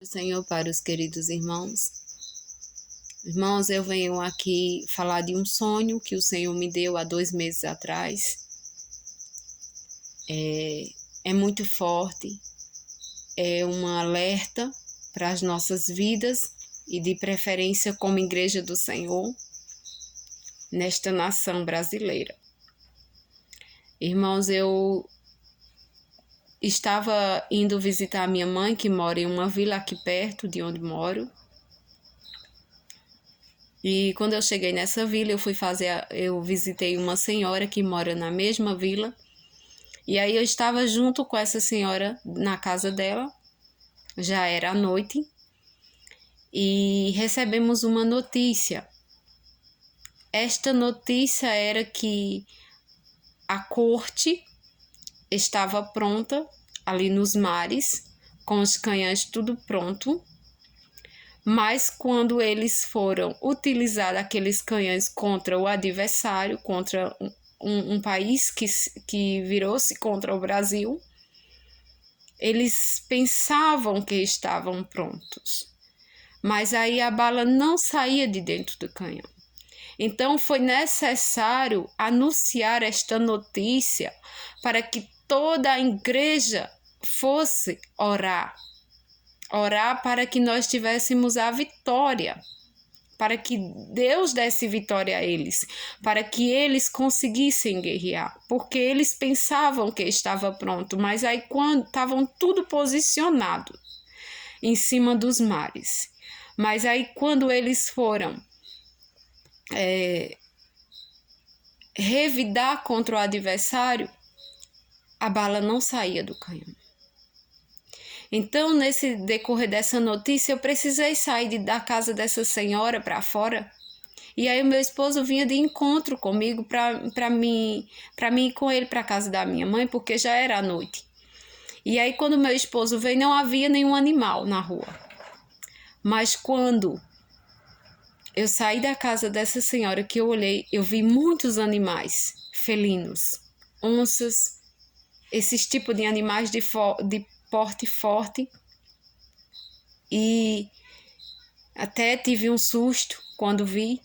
Senhor, para os queridos irmãos. Irmãos, eu venho aqui falar de um sonho que o Senhor me deu há 2 meses atrás. É muito forte, é um alerta para as nossas vidas e de preferência como Igreja do Senhor nesta nação brasileira. Irmãos, eu estava indo visitar a minha mãe, que mora em uma vila aqui perto de onde moro. E quando eu cheguei nessa vila, eu visitei uma senhora que mora na mesma vila. E aí eu estava junto com essa senhora na casa dela, já era à noite, e recebemos uma notícia. Esta notícia era que a corte estava pronta ali nos mares, com os canhões tudo pronto, mas quando eles foram utilizar aqueles canhões contra o adversário, contra um país que virou-se contra o Brasil, eles pensavam que estavam prontos, mas aí a bala não saía de dentro do canhão. Então foi necessário anunciar esta notícia para que toda a igreja fosse orar para que nós tivéssemos a vitória, para que Deus desse vitória a eles, para que eles conseguissem guerrear, porque eles pensavam que estava pronto, mas aí quando estavam tudo posicionado em cima dos mares, mas aí quando eles foram revidar contra o adversário, a bala não saía do canhão. Então, nesse decorrer dessa notícia, eu precisei sair da casa dessa senhora para fora. E aí o meu esposo vinha de encontro comigo para mim ir com ele para a casa da minha mãe, porque já era à noite. E aí quando meu esposo veio, não havia nenhum animal na rua. Mas quando eu saí da casa dessa senhora, que eu olhei, eu vi muitos animais felinos, onças, esses tipos de animais de porte forte, e até tive um susto quando vi.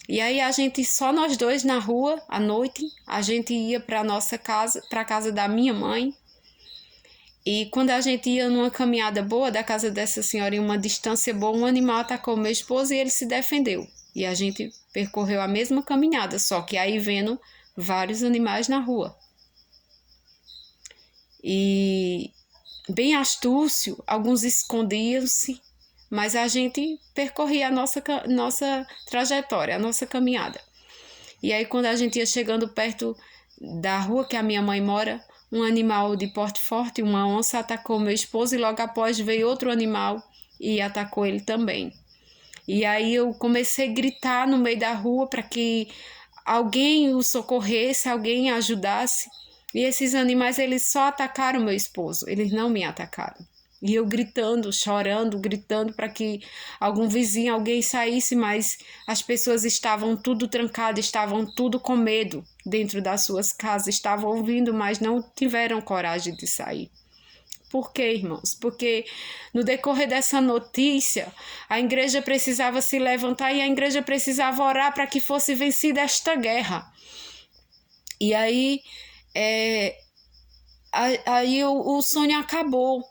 E aí só nós dois na rua à noite, a gente ia para nossa casa, para a casa da minha mãe. E quando a gente ia numa caminhada boa da casa dessa senhora, em uma distância boa, um animal atacou meu esposo e ele se defendeu. E a gente percorreu a mesma caminhada, só que aí vendo vários animais na rua. E bem astúcio, alguns escondiam-se, mas a gente percorria a nossa trajetória, a nossa caminhada. E aí quando a gente ia chegando perto da rua que a minha mãe mora, um animal de porte forte, uma onça, atacou meu esposo e logo após veio outro animal e atacou ele também. E aí eu comecei a gritar no meio da rua para que alguém o socorresse, alguém ajudasse. E esses animais, eles só atacaram meu esposo, eles não me atacaram. E eu gritando, chorando, gritando para que algum vizinho, alguém saísse, mas as pessoas estavam tudo trancadas, estavam tudo com medo dentro das suas casas, estavam ouvindo, mas não tiveram coragem de sair. Por quê, irmãos? Porque no decorrer dessa notícia, a igreja precisava se levantar e a igreja precisava orar para que fosse vencida esta guerra. E aí, o sonho acabou.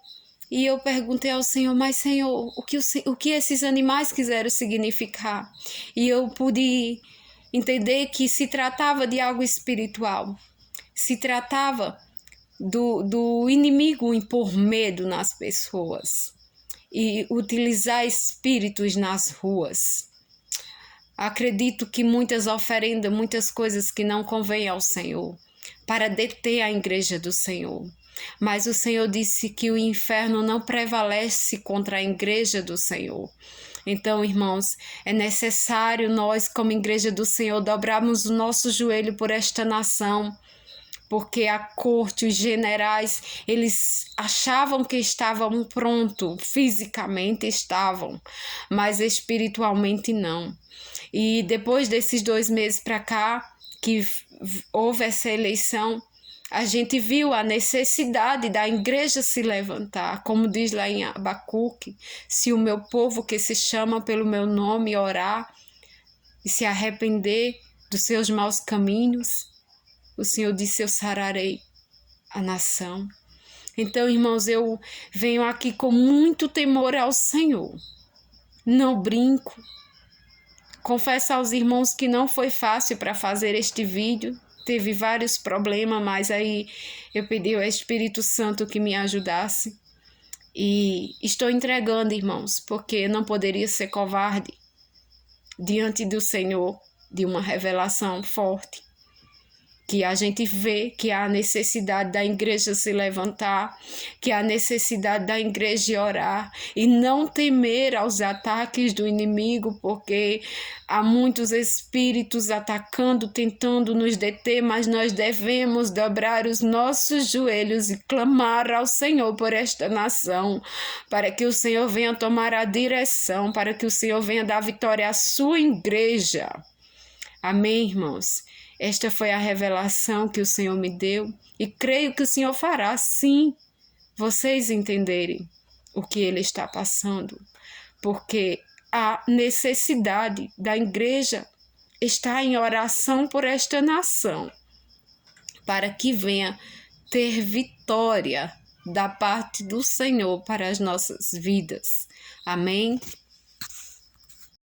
E eu perguntei ao Senhor, mas Senhor, o que esses animais quiseram significar? E eu pude entender que se tratava de algo espiritual. Se tratava do inimigo impor medo nas pessoas e utilizar espíritos nas ruas. Acredito que muitas oferendas, muitas coisas que não convêm ao Senhor, para deter a igreja do Senhor. Mas o Senhor disse que o inferno não prevalece contra a igreja do Senhor. Então, irmãos, é necessário nós, como igreja do Senhor, dobrarmos o nosso joelho por esta nação, porque a corte, os generais, eles achavam que estavam prontos, fisicamente estavam, mas espiritualmente não. E depois desses 2 meses para cá, que houve essa eleição, A gente viu a necessidade da igreja se levantar, como diz lá em Abacuque, se o meu povo que se chama pelo meu nome orar e se arrepender dos seus maus caminhos, o Senhor disse, eu sararei a nação. Então, irmãos, eu venho aqui com muito temor ao Senhor. Não brinco. Confesso aos irmãos que não foi fácil para fazer este vídeo. Teve vários problemas, mas aí eu pedi ao Espírito Santo que me ajudasse. E estou entregando, irmãos, porque não poderia ser covarde diante do Senhor, de uma revelação forte. Que a gente vê que há necessidade da igreja se levantar, que há necessidade da igreja orar e não temer aos ataques do inimigo, porque há muitos espíritos atacando, tentando nos deter, mas nós devemos dobrar os nossos joelhos e clamar ao Senhor por esta nação, para que o Senhor venha tomar a direção, para que o Senhor venha dar vitória à sua igreja. Amém, irmãos? Esta foi a revelação que o Senhor me deu e creio que o Senhor fará, sim, vocês entenderem o que Ele está passando, porque a necessidade da igreja está em oração por esta nação, para que venha ter vitória da parte do Senhor para as nossas vidas. Amém?